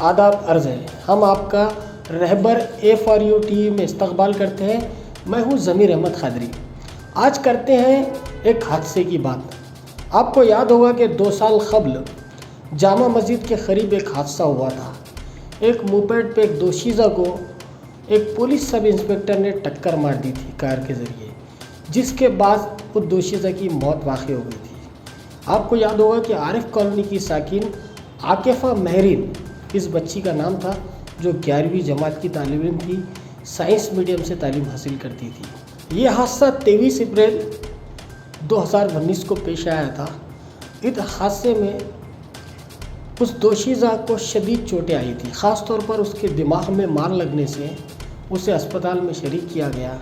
आदाब अर्ज़ है। हम आपका रहबर A4U टीवी में इस्तकबाल करते हैं। मैं हूँ ज़मीर अहमद ख़ादरी। आज करते हैं एक हादसे की बात। आपको याद होगा कि 2 साल क़ब्ल जामा मस्जिद के करीब एक हादसा हुआ था। एक मोपेड पे एक दोशीज़ा को एक पुलिस सब इंस्पेक्टर ने टक्कर मार दी थी कार के ज़रिए, जिसके बाद उस दोशीज़ा की मौत वाक़ई हो गई थी। आपको याद होगा कि आरिफ कॉलोनी की साकिन आकिफ़ा महरीन इस बच्ची का नाम था, जो 11वीं जमात की तालिब इल्म थी, साइंस मीडियम से तालीम हासिल करती थी। ये हादसा 23 अप्रैल 2019 को पेश आया था। इस हादसे में उस दोशीज़ा को शदीद चोटें आई थी। ख़ास तौर पर उसके दिमाग में मार लगने से उसे अस्पताल में शरीक किया गया।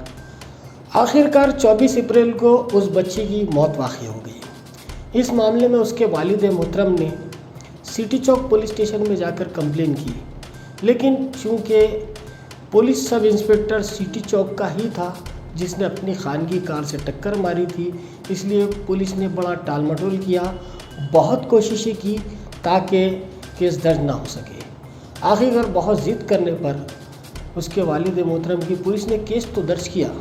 आखिरकार 24 अप्रैल को उस बच्ची की मौत वाक़ई हो गई। इस मामले में उसके वालिद मोहतरम ने सिटी चौक पुलिस स्टेशन में जाकर कंप्लेन की, लेकिन चूँकि पुलिस सब इंस्पेक्टर सिटी चौक का ही था जिसने अपनी खानगी कार से टक्कर मारी थी, इसलिए पुलिस ने बड़ा टाल मटोल किया, बहुत कोशिशें की ताकि केस दर्ज ना हो सके। आखिरकार बहुत ज़िद करने पर उसके वालिद मोहतरम की पुलिस ने केस तो दर्ज किया,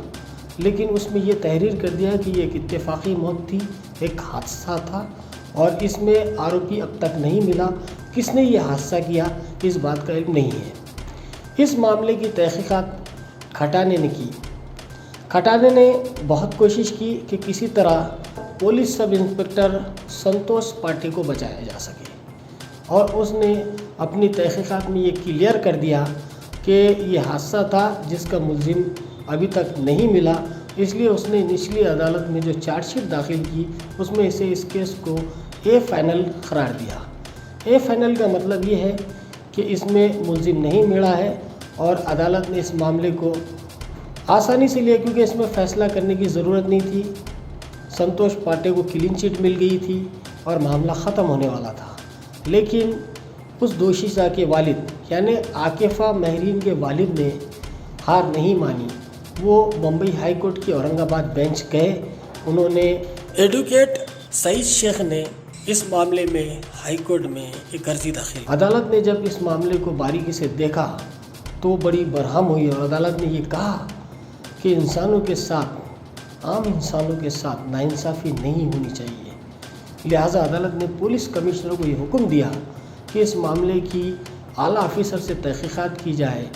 लेकिन उसमें ये तहरीर कर दिया कि ये एक इत्तेफाकी मौत थी, एक हादसा था और इसमें आरोपी अब तक नहीं मिला। किसने ये हादसा किया इस बात का इल्म नहीं है। इस मामले की तहकीकात खटाने ने की। खटाने ने बहुत कोशिश की कि किसी तरह पुलिस सब इंस्पेक्टर संतोष पाठी को बचाया जा सके, और उसने अपनी तहकीकात में ये क्लियर कर दिया कि ये हादसा था जिसका मुलजिम अभी तक नहीं मिला। इसलिए उसने निचली अदालत में जो चार्जशीट दाखिल की उसमें से इस केस को ए फाइनल करार दिया। ए फाइनल का मतलब ये है कि इसमें मुलजिम नहीं मिला है और अदालत ने इस मामले को आसानी से लिया, क्योंकि इसमें फ़ैसला करने की ज़रूरत नहीं थी। संतोष पाटे को क्लीन चिट मिल गई थी और मामला ख़त्म होने वाला था। लेकिन उस दोशीज़ा के वालिद यानी आकिफ़ा महरीन के वालिद ने हार नहीं मानी। वो बम्बई हाई कोर्ट की औरंगाबाद बेंच गए। उन्होंने एडवोकेट सईद शेख ने इस मामले में हाई कोर्ट में एक अर्जी दाखिल। अदालत ने जब इस मामले को बारीकी से देखा तो बड़ी बरहम हुई और अदालत ने ये कहा कि इंसानों के साथ, आम इंसानों के साथ नाइंसाफ़ी नहीं होनी चाहिए। लिहाजा अदालत ने पुलिस कमिश्नर को ये हुक्म दिया कि इस मामले की आला ऑफिसर से तहकीकात की जाए।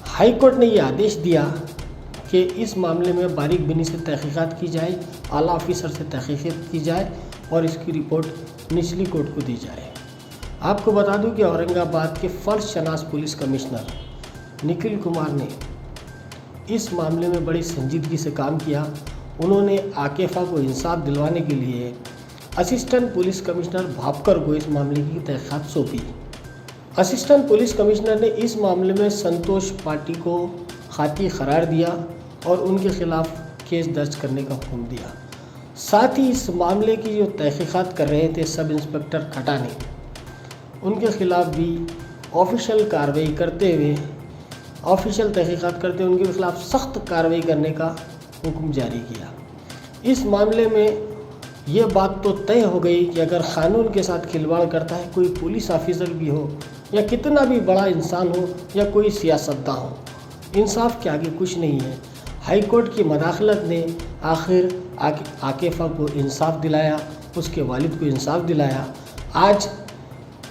हाई कोर्ट ने ये आदेश दिया कि इस मामले में बारीक बिनी से तहकीकात की जाए, आला ऑफिसर से तहकीकात की जाए और इसकी रिपोर्ट निचली कोर्ट को दी जाए। आपको बता दूं कि औरंगाबाद के फ़र्ज शनास पुलिस कमिश्नर निखिल कुमार ने इस मामले में बड़ी संजीदगी से काम किया। उन्होंने आकिफ़ा को इंसाफ दिलवाने के लिए असिस्टेंट पुलिस कमिश्नर भापकर को इस मामले की तहकीकात सौंपी। असिस्टेंट पुलिस कमिश्नर ने इस मामले में संतोष पाठी को खाती करार दिया और उनके ख़िलाफ़ केस दर्ज करने का हुक्म दिया। साथ ही इस मामले की जो तहकीकात कर रहे थे सब इंस्पेक्टर खटाने, उनके ख़िलाफ़ भी ऑफिशियल कार्रवाई करते हुए, ऑफिशियल तहकीकात करते हुए उनके ख़िलाफ़ सख्त कार्रवाई करने का हुक्म जारी किया। इस मामले में ये बात तो तय हो गई कि अगर क़ानून के साथ खिलवाड़ करता है कोई पुलिस ऑफिसर भी हो या कितना भी बड़ा इंसान हो या कोई सियासतदान हो, इंसाफ के आगे कुछ नहीं है। हाई कोर्ट की मदाखलत ने आखिर आकिफ़ा को इंसाफ दिलाया, उसके वालिद को इंसाफ दिलाया। आज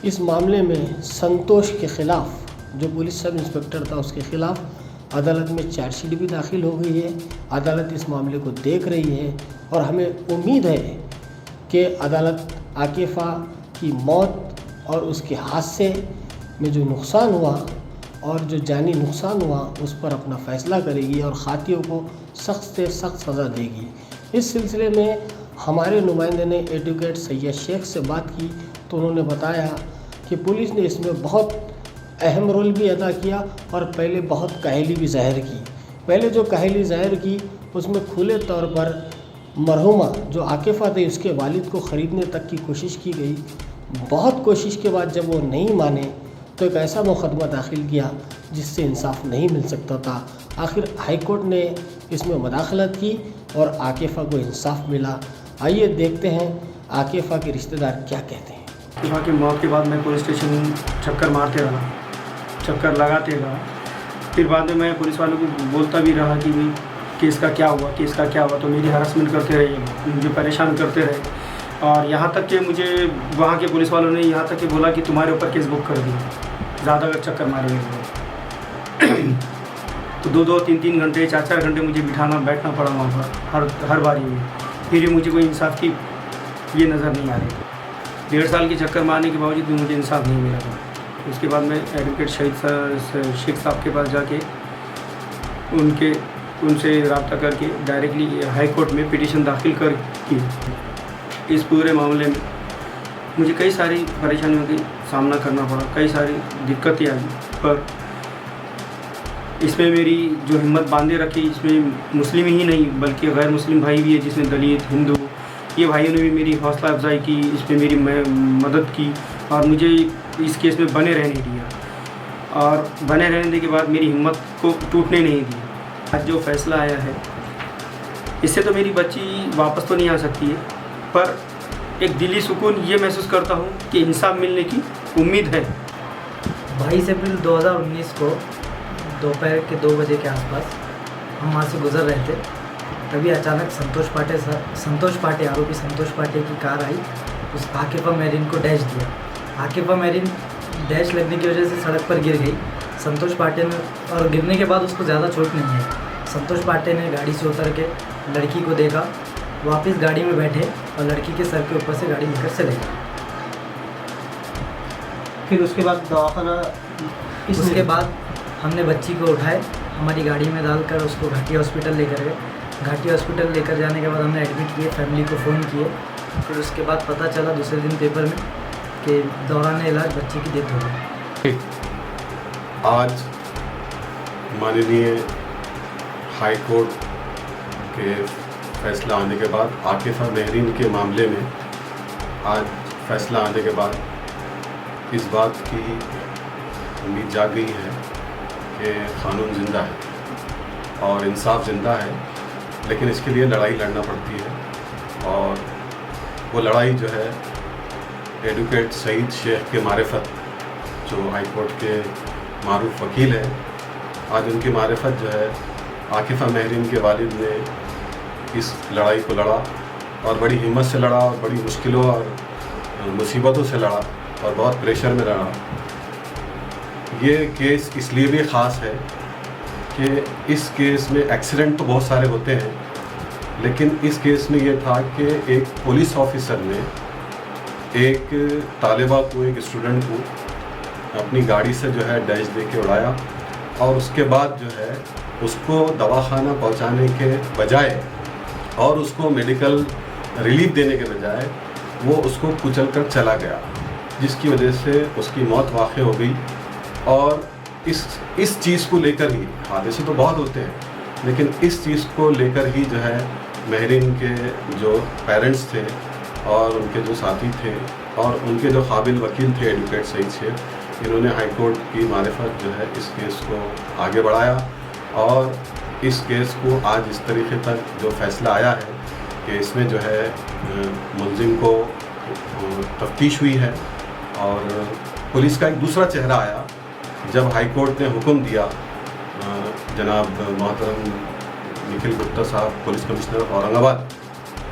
इस मामले में संतोष के ख़िलाफ़, जो पुलिस सब इंस्पेक्टर था, उसके ख़िलाफ़ अदालत में चार्जशीट भी दाखिल हो गई है। अदालत इस मामले को देख रही है और हमें उम्मीद है कि अदालत आकिफ़ा की मौत और उसके हादसे में जो नुकसान हुआ और जो जानी नुकसान हुआ उस पर अपना फ़ैसला करेगी और खातियों को सख्त से सख्त सज़ा देगी। इस सिलसिले में हमारे नुमाइंदे ने एडवोकेट सैयद शेख से बात की तो उन्होंने बताया कि पुलिस ने इसमें बहुत अहम रोल भी अदा किया और पहले बहुत काहली भी ज़ाहिर की। पहले जो काहली ज़ाहिर की उसमें खुले तौर पर मरहुमा जो आकिफ़ा थी उसके वालिद को ख़रीदने तक की कोशिश की गई। बहुत कोशिश के बाद जब वो नहीं माने तो एक ऐसा मुकदमा दाखिल किया जिससे इंसाफ नहीं मिल सकता था। आखिर हाई कोर्ट ने इसमें मदाखलत की और आकिफ़ा को इंसाफ मिला। आइए देखते हैं आकिफ़ा के रिश्तेदार क्या कहते हैं। आकिफ़ा की मौत के बाद मैं पुलिस स्टेशन चक्कर मारते रहा चक्कर लगाते रहा। फिर बाद में मैं पुलिस वालों को बोलता भी रहा कि भाई केस का क्या हुआ, केस का क्या हुआ। तो मेरी हरासमेंट करते रहे, मुझे परेशान करते रहे। और यहाँ तक कि मुझे वहाँ के पुलिस वालों ने यहाँ तक कि बोला कि तुम्हारे ऊपर केस बुक कर दिया, ज़्यादा अगर चक्कर मारेंगे तो 2-2, 3-3 घंटे, 4-4 घंटे मुझे बिठाना बैठना पड़ा वहाँ पर हर बारी में। फिर भी मुझे कोई इंसाफ की ये नज़र नहीं आ रही। 1.5 साल के चक्कर मारने के बावजूद भी मुझे इंसाफ नहीं मिला था। उसके बाद मैं एडवोकेट शेख साहब के पास जाके उनसे रब्ता करके डायरेक्टली हाई कोर्ट में पिटीशन दाखिल कर की। इस पूरे मामले में मुझे कई सारी परेशानियों का सामना करना पड़ा, कई सारी दिक्कतें आई, पर इसमें मेरी जो हिम्मत बांधे रखी, इसमें मुस्लिम ही नहीं बल्कि गैर मुस्लिम भाई भी है, जिसमें दलित, हिंदू, ये भाइयों ने भी मेरी हौसला अफजाई की, इसमें मेरी मदद की और मुझे इस केस में बने रहने दिया। और बने रहने के बाद मेरी हिम्मत को टूटने नहीं दी। आज जो फैसला आया है, इससे तो मेरी बच्ची वापस तो नहीं आ सकती है, पर एक दिली सुकून ये महसूस करता हूँ कि इंसाफ मिलने की उम्मीद है। 22 अप्रैल 2019 को दोपहर के 2 बजे के आसपास हम वहाँ से गुजर रहे थे। तभी अचानक संतोष पाटे आरोपी संतोष पाटे की कार आई, उस आकिफा मेहरीन को डैश दिया। आकिफा मेहरीन डैश लगने की वजह से सड़क पर गिर गई। संतोष पाटे ने, और गिरने के बाद उसको ज़्यादा चोट नहीं आई। संतोष पाटे ने गाड़ी से उतर के लड़की को देखा, वापस गाड़ी में बैठे और लड़की के सर के ऊपर से गाड़ी लेकर चले गए। फिर उसके बाद दवाखाना, उसके बाद हमने बच्ची को उठाए, हमारी गाड़ी में डालकर उसको घाटी हॉस्पिटल लेकर गए। घाटी हॉस्पिटल लेकर जाने के बाद हमने एडमिट किए, फैमिली को फ़ोन किए। फिर उसके बाद पता चला दूसरे दिन पेपर में कि दौरान इलाज बच्ची की डेथ हो गई। आज माननीय हाई कोर्ट के फैसला आने के बाद, आकिफा मेहरीन के मामले में आज फैसला आने के बाद इस बात की उम्मीद जाग गई है कि कानून ज़िंदा है और इंसाफ ज़िंदा है, लेकिन इसके लिए लड़ाई लड़ना पड़ती है। और वो लड़ाई जो है एडवोकेट सईद शेख के मारिफत, जो हाई कोर्ट के मारूफ वकील है, आज उनकी मारिफत जो है आकिफा मेहरीन के वालिद ने इस लड़ाई को लड़ा और बड़ी हिम्मत से लड़ा और बड़ी मुश्किलों और मुसीबतों से लड़ा और बहुत प्रेशर में लड़ा। ये केस इसलिए भी ख़ास है कि इस केस में एक्सीडेंट तो बहुत सारे होते हैं, लेकिन इस केस में ये था कि एक पुलिस ऑफिसर ने एक तालिबा को, एक स्टूडेंट को अपनी गाड़ी से जो है डैश दे के उड़ाया और उसके बाद जो है उसको दवाखाना पहुंचाने के बजाय और उसको मेडिकल रिलीफ देने के बजाय वो उसको कुचल कर चला गया, जिसकी वजह से उसकी मौत वाक़ हो गई। और इस चीज़ को लेकर ही, हादसे तो बहुत होते हैं, लेकिन इस चीज़ को लेकर ही जो है मेहरीन के जो पेरेंट्स थे और उनके जो साथी थे और उनके जो काबिल वकील थे एडवोकेट सईद शेख, इन्होंने हाई कोर्ट की मारिफत जो है इस केस को आगे बढ़ाया और इस केस को आज इस तरीके तक जो फैसला आया है कि इसमें जो है मुलजिम को तफ्तीश हुई है। और पुलिस का एक दूसरा चेहरा आया जब हाई कोर्ट ने हुक्म दिया, जनाब मोहतरम निखिल गुप्ता साहब पुलिस कमिश्नर औरंगाबाद,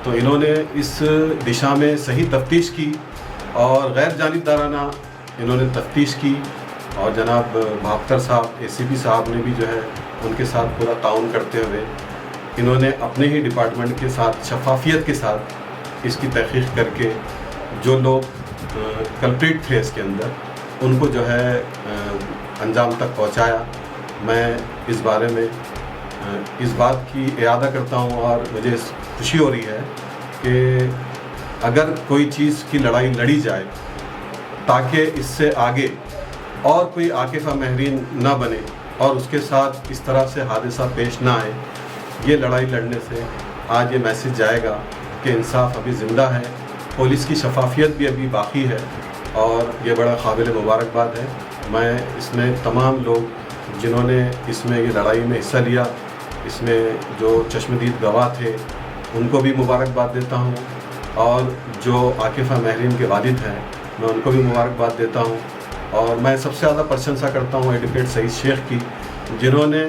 तो इन्होंने इस दिशा में सही तफ्तीश की और गैर जानिबदाराना इन्होंने तफ्तीश की। और जनाब भापकर साहब ACP साहब ने भी जो है उनके साथ पूरा ताउन करते हुए इन्होंने अपने ही डिपार्टमेंट के साथ शफाफियत के साथ इसकी तहकीक करके जो लोग कल्प्रिट थे इसके अंदर उनको जो है अंजाम तक पहुंचाया। मैं इस बारे में इस बात की इरादा करता हूं और मुझे खुशी हो रही है कि अगर कोई चीज़ की लड़ाई लड़ी जाए ताकि इससे आगे और कोई आकिफा मेहरीन ना बने और उसके साथ इस तरह से हादसा पेश ना आए, ये लड़ाई लड़ने से आज ये मैसेज जाएगा कि इंसाफ अभी ज़िंदा है, पुलिस की शफाफियत भी अभी बाकी है और ये बड़ा काबिल मुबारकबाद है। मैं इसमें तमाम लोग जिन्होंने इसमें ये लड़ाई में हिस्सा लिया, इसमें जो चश्मदीद गवाह थे उनको भी मुबारकबाद देता हूँ और जो आकिफा मेहरीन के वालिद हैं मैं उनको भी मुबारकबाद देता हूँ। और मैं सबसे ज़्यादा प्रशंसा करता हूँ एडवोकेट सईद शेख की, जिन्होंने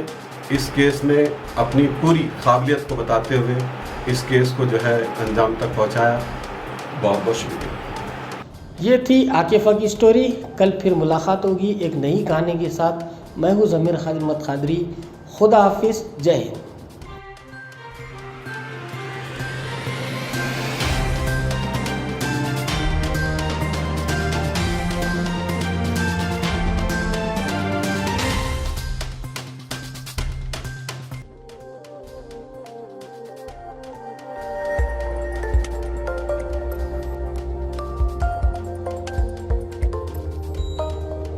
इस केस में अपनी पूरी काबिलियत को बताते हुए इस केस को जो है अंजाम तक पहुँचाया। बहुत बहुत शुक्रिया। ये थी आकिफ़ा की स्टोरी। कल फिर मुलाकात होगी एक नई कहानी के साथ। मैं हूँ ज़मीर अहमद खादरी। खुदा हाफिज़। जय हिंद।